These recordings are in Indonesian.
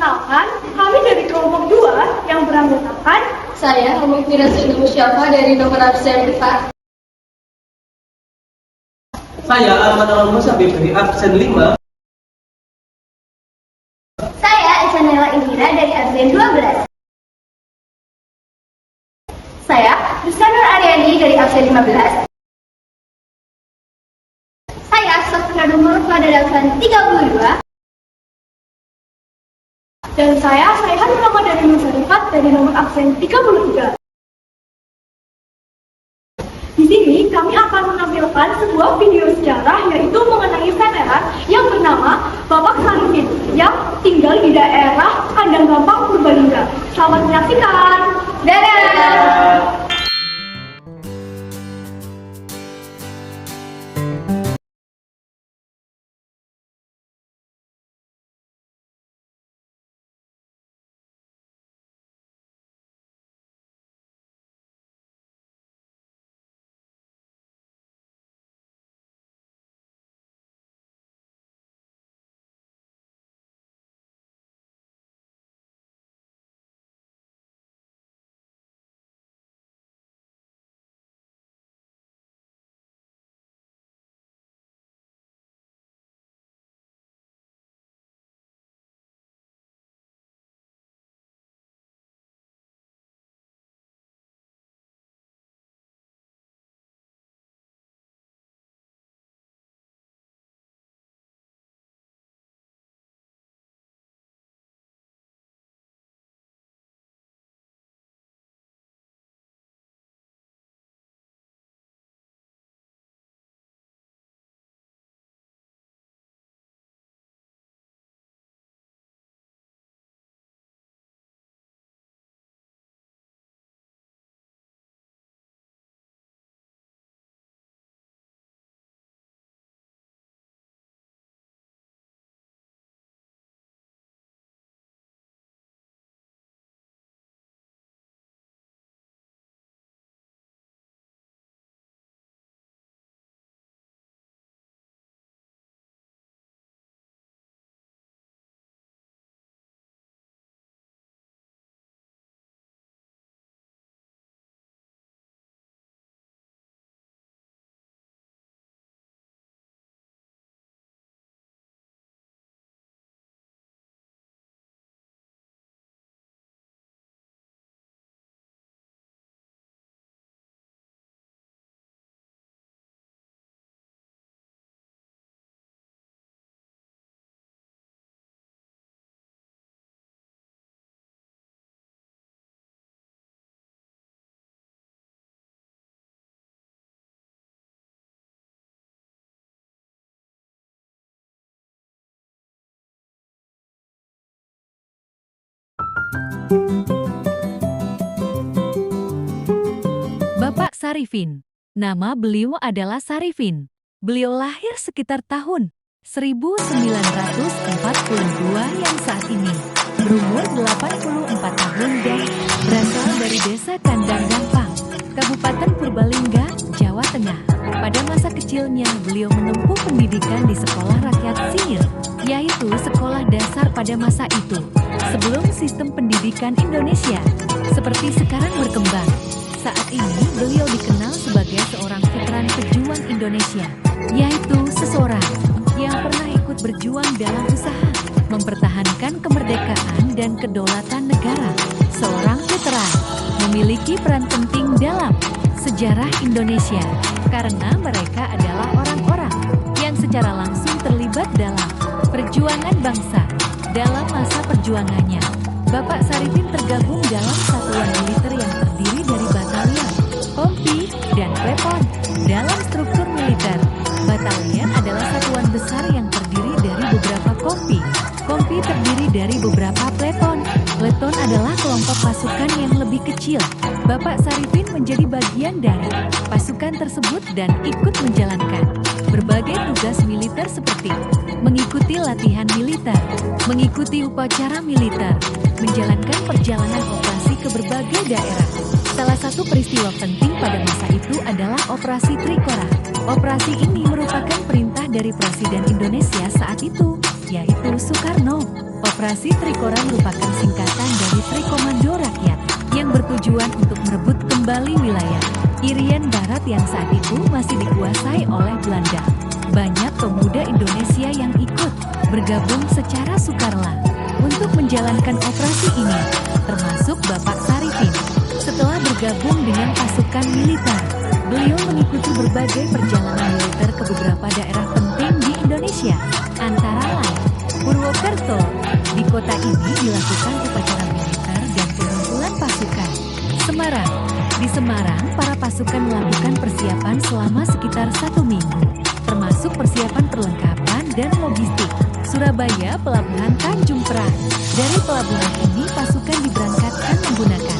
Perkenalkan, kami dari kelompok 2 yang beranggotakan Saya Mufira Musyafa dari nomor absen 4. Saya Arman Al-Musabib dari absen 5. Saya Isanela Indira dari absen 12. Saya Rizkanur Aryani dari absen 15. Saya Sofia Dumurfa dari absen 32. dan saya Saihan Muhammad dari Nusarikat dari nomor absen 33. Di sini kami akan menampilkan sebuah video sejarah yaitu mengenai veteran yang bernama Bapak Sarifin yang tinggal di daerah Kandang Gampang, Purbalingga. Selamat menyaksikan. Dadah! Bapak Sarifin. Nama beliau adalah Sarifin. Beliau lahir sekitar tahun 1942 yang saat ini berumur 84 tahun dan berasal dari desa Kandang Gampang, Kabupaten Purbalingga, Jawa Tengah. Pada masa kecilnya beliau menempuh pendidikan di sekolah rakyat singil, yaitu sekolah dasar pada masa itu, sebelum sistem pendidikan Indonesia seperti sekarang berkembang. Saat ini beliau dikenal sebagai seorang veteran pejuang Indonesia, yaitu seseorang yang pernah ikut berjuang dalam usaha mempertahankan kemerdekaan dan kedaulatan negara. Seorang veteran memiliki peran penting dalam sejarah Indonesia karena mereka adalah orang-orang yang secara langsung terlibat dalam perjuangan bangsa. Dalam masa perjuangannya, Bapak Sarifin tergabung dalam satuan militer yang terdiri dari batalion, kompi, dan peleton. Dalam struktur militer, batalion adalah satuan besar yang terdiri dari beberapa kompi. Kompi terdiri dari beberapa peleton. Peleton adalah kelompok pasukan yang lebih kecil. Bapak Sarifin menjadi bagian dari pasukan tersebut dan ikut menjalankan berbagai tugas militer seperti mengikuti latihan militer, mengikuti upacara militer, menjalankan perjalanan operasi ke berbagai daerah. Salah satu peristiwa penting pada masa itu adalah Operasi Trikora. Operasi ini merupakan perintah dari Presiden Indonesia saat itu yaitu Soekarno. Operasi Trikora merupakan singkatan dari Trikomando Rakyat yang bertujuan untuk merebut kembali wilayah Irian Barat yang saat itu masih dikuasai oleh Belanda. Banyak pemuda Indonesia yang ikut bergabung secara sukarela untuk menjalankan operasi ini, termasuk Bapak Sarifin. Setelah bergabung dengan pasukan militer, beliau mengikuti berbagai perjalanan militer ke beberapa daerah penting di Indonesia, antara lain Purwokerto. Di kota ini dilakukan upacara militer dan pengumpulan pasukan. Semarang. Di Semarang, para pasukan melakukan persiapan selama sekitar 1 minggu, termasuk persiapan perlengkapan dan logistik. Surabaya, Pelabuhan Tanjung Perak. Dari pelabuhan ini, pasukan diberangkatkan menggunakan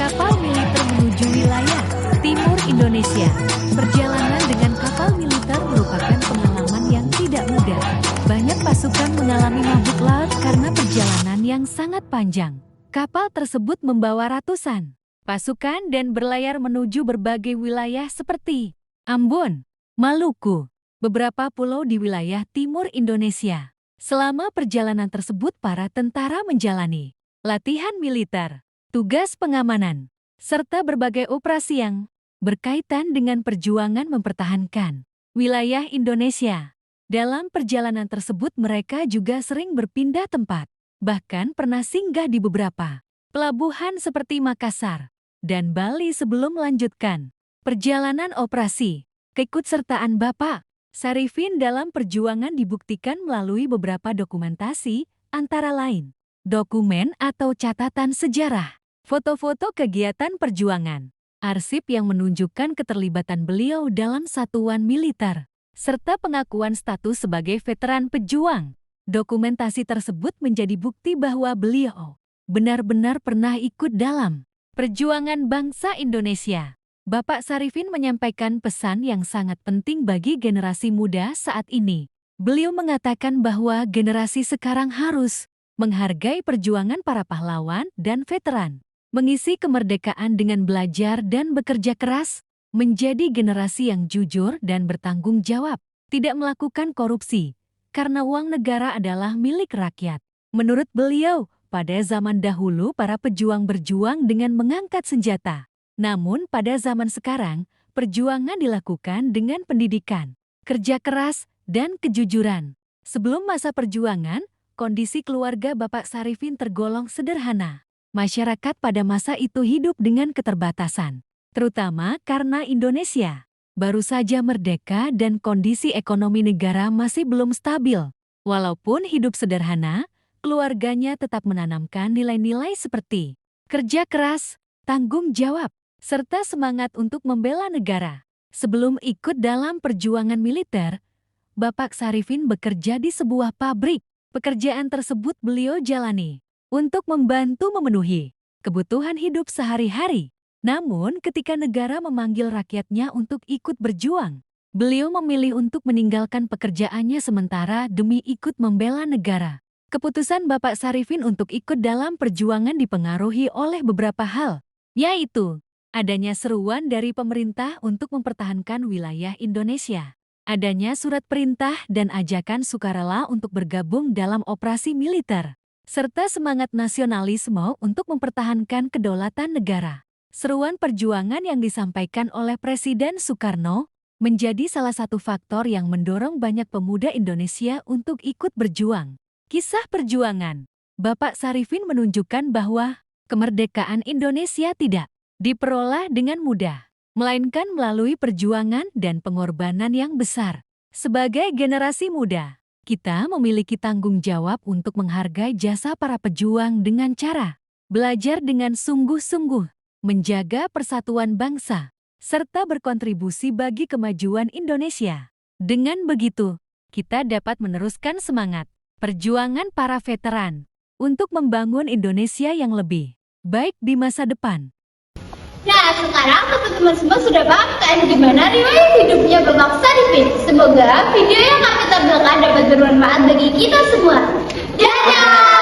kapal militer menuju wilayah timur Indonesia. Perjalanan dengan kapal militer merupakan pengalaman yang tidak mudah. Banyak pasukan mengalami mabuk laut karena perjalanan yang sangat panjang. Kapal tersebut membawa ratusan pasukan dan berlayar menuju berbagai wilayah seperti Ambon, Maluku, beberapa pulau di wilayah timur Indonesia. Selama perjalanan tersebut, para tentara menjalani latihan militer, tugas pengamanan, serta berbagai operasi yang berkaitan dengan perjuangan mempertahankan wilayah Indonesia. Dalam perjalanan tersebut, mereka juga sering berpindah tempat, bahkan pernah singgah di beberapa pelabuhan seperti Makassar dan Bali sebelum melanjutkan perjalanan operasi. Keikutsertaan Bapak Sarifin dalam perjuangan dibuktikan melalui beberapa dokumentasi, antara lain dokumen atau catatan sejarah, foto-foto kegiatan perjuangan, arsip yang menunjukkan keterlibatan beliau dalam satuan militer, serta pengakuan status sebagai veteran pejuang. Dokumentasi tersebut menjadi bukti bahwa beliau benar-benar pernah ikut dalam perjuangan bangsa Indonesia. Bapak Sarifin menyampaikan pesan yang sangat penting bagi generasi muda saat ini. Beliau mengatakan bahwa generasi sekarang harus menghargai perjuangan para pahlawan dan veteran, mengisi kemerdekaan dengan belajar dan bekerja keras, menjadi generasi yang jujur dan bertanggung jawab, tidak melakukan korupsi, karena uang negara adalah milik rakyat. Menurut beliau, pada zaman dahulu para pejuang berjuang dengan mengangkat senjata. Namun pada zaman sekarang, perjuangan dilakukan dengan pendidikan, kerja keras, dan kejujuran. Sebelum masa perjuangan, kondisi keluarga Bapak Sarifin tergolong sederhana. Masyarakat pada masa itu hidup dengan keterbatasan, terutama karena Indonesia baru saja merdeka dan kondisi ekonomi negara masih belum stabil. Walaupun hidup sederhana, keluarganya tetap menanamkan nilai-nilai seperti kerja keras, tanggung jawab, serta semangat untuk membela negara. Sebelum ikut dalam perjuangan militer, Bapak Sarifin bekerja di sebuah pabrik. Pekerjaan tersebut beliau jalani untuk membantu memenuhi kebutuhan hidup sehari-hari. Namun ketika negara memanggil rakyatnya untuk ikut berjuang, beliau memilih untuk meninggalkan pekerjaannya sementara demi ikut membela negara. Keputusan Bapak Sarifin untuk ikut dalam perjuangan dipengaruhi oleh beberapa hal, yaitu adanya seruan dari pemerintah untuk mempertahankan wilayah Indonesia, adanya surat perintah dan ajakan sukarela untuk bergabung dalam operasi militer, serta semangat nasionalisme untuk mempertahankan kedaulatan negara. Seruan perjuangan yang disampaikan oleh Presiden Soekarno menjadi salah satu faktor yang mendorong banyak pemuda Indonesia untuk ikut berjuang. Kisah perjuangan Bapak Sarifin menunjukkan bahwa kemerdekaan Indonesia tidak diperoleh dengan mudah, melainkan melalui perjuangan dan pengorbanan yang besar. Sebagai generasi muda, kita memiliki tanggung jawab untuk menghargai jasa para pejuang dengan cara belajar dengan sungguh-sungguh, menjaga persatuan bangsa, serta berkontribusi bagi kemajuan Indonesia. Dengan begitu, kita dapat meneruskan semangat perjuangan para veteran untuk membangun Indonesia yang lebih baik di masa depan. Nah, sekarang teman-teman semua sudah paham kan gimana riwayat hidupnya Bapak Sarifin. Semoga video yang akan kita tampilkan dapat bermanfaat bagi kita semua. Dadah!